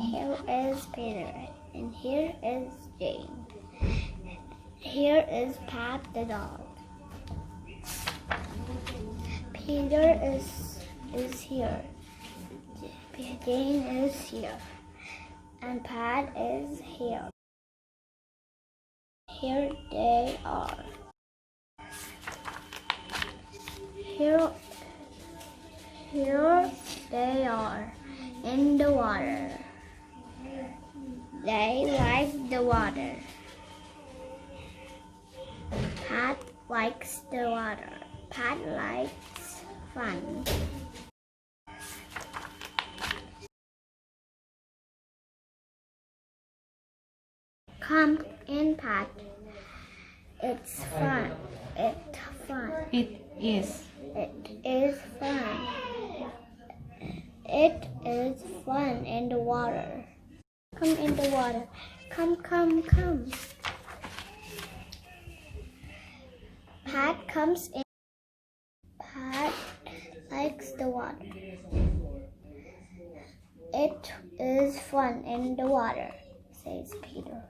Here is Peter, and here is Jane. Here is Pat the dog. Peter is here. Jane is here. And Pat is here. Here they are. Here they are in the water. They like the water. Pat likes the water. Pat likes fun. Come in, Pat. It's fun. It's fun. It is. It is fun. It is fun in the water. Come in the water. Come. Pat comes in. Pat likes the water. It is fun in the water, says Peter.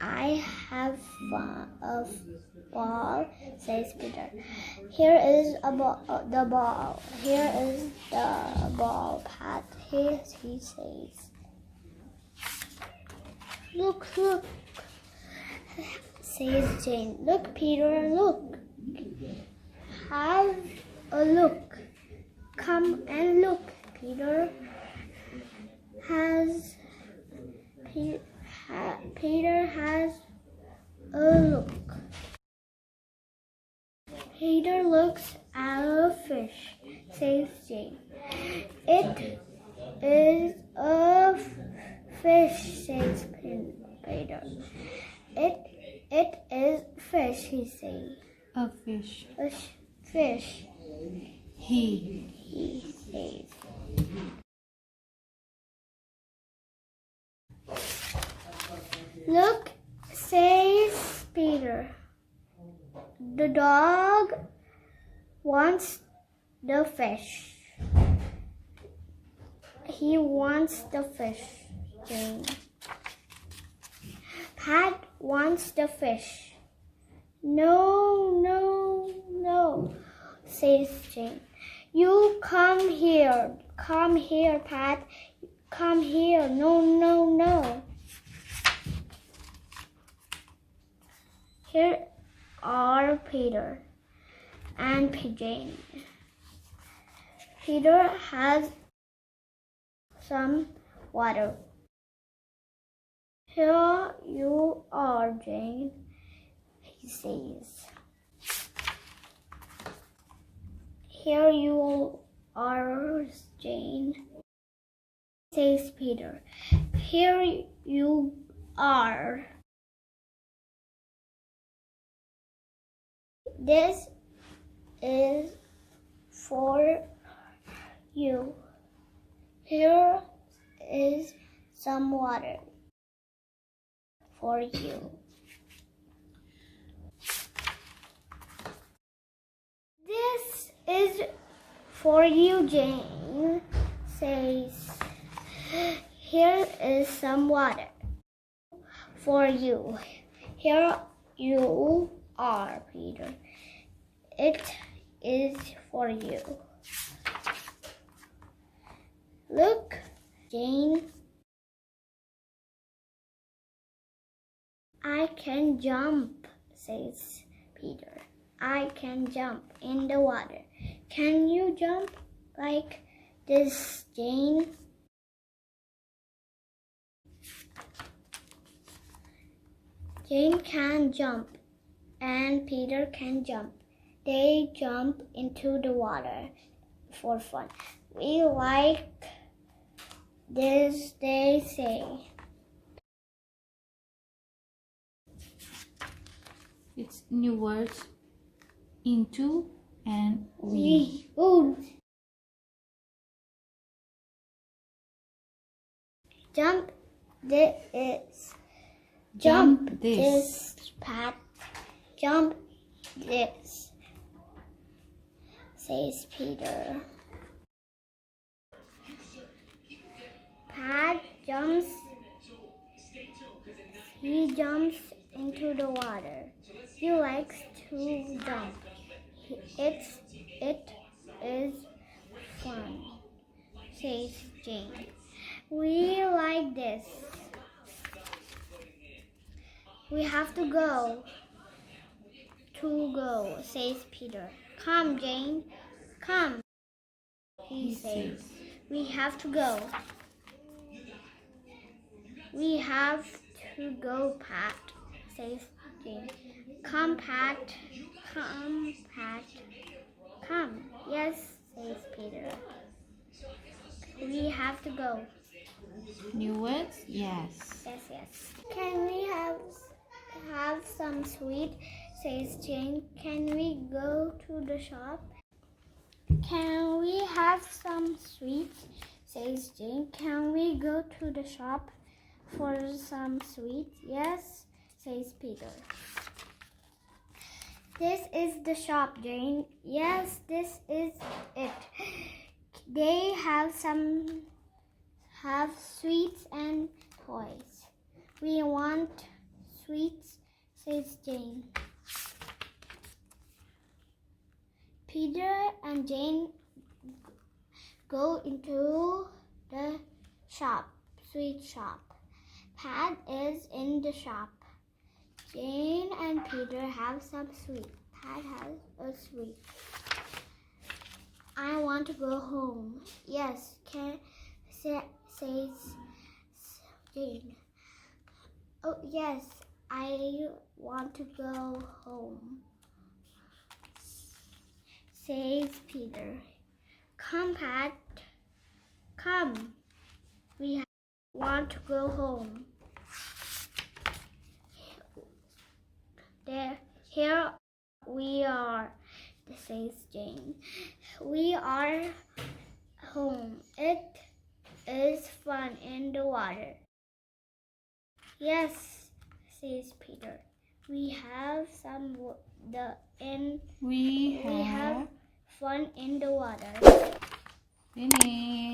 I have a ball, says Peter. Here is the ball. Here is the ball, Pat. Here he says. Look, says Jane. Look, Peter, look. Have a look. Come and look. Peter has a look. Peter looks at a fish, says Jane. It is a fish, says Peter. It is fish, he says. A fish. A fish. He says. Look, says Peter. The dog wants the fish. He wants the fish, Jane. Pat wants the fish. No, says Jane. You come here, Pat. Come here. No. Here are Peter and Jane. Peter has some water. Here you are, Jane, he says. Here you are, Jane, says Peter. Here you are. This is for you. Here is some water for you. This is for you, Jane, says. Here is some water for you. Here you are, Peter. It is for you. Look, Jane. I can jump, says Peter. I can jump in the water. Can you jump like this, Jane? Jane can jump and Peter can jump. They jump into the water for fun. We like this, they say. It's new words. Into and we. Jump this. Jump this. Pat. Jump this, says Peter. Pat jumps. He jumps into the water. He likes to jump. It is fun, says Jane. We like this. We have to go, says Peter. Come, Jane, come, he says. We have to go. We have to go, Pat, says Jane. Come, Pat, come, Pat, come. Yes, says Peter. We have to go. New words? Yes. Yes. Can we have some sweet, says Jane. Can we go to the shop? Can we have some sweets, says Jane. Can we go to the shop for some sweets? Yes, says Peter. This is the shop, Jane. Yes, this is it. They have sweets and toys. We want sweets, says Jane. Peter and Jane go into the sweet shop. Pat is in the shop. Jane and Peter have some sweet. Pat has a sweet. I want to go home. Yes, says Jane. Oh, yes, I want to go home, says Peter. Come, Pat, come. We want to go home. Here we are, says Jane. We are home. It is fun in the water. Yes, says Peter. We have fun in the water. Finish.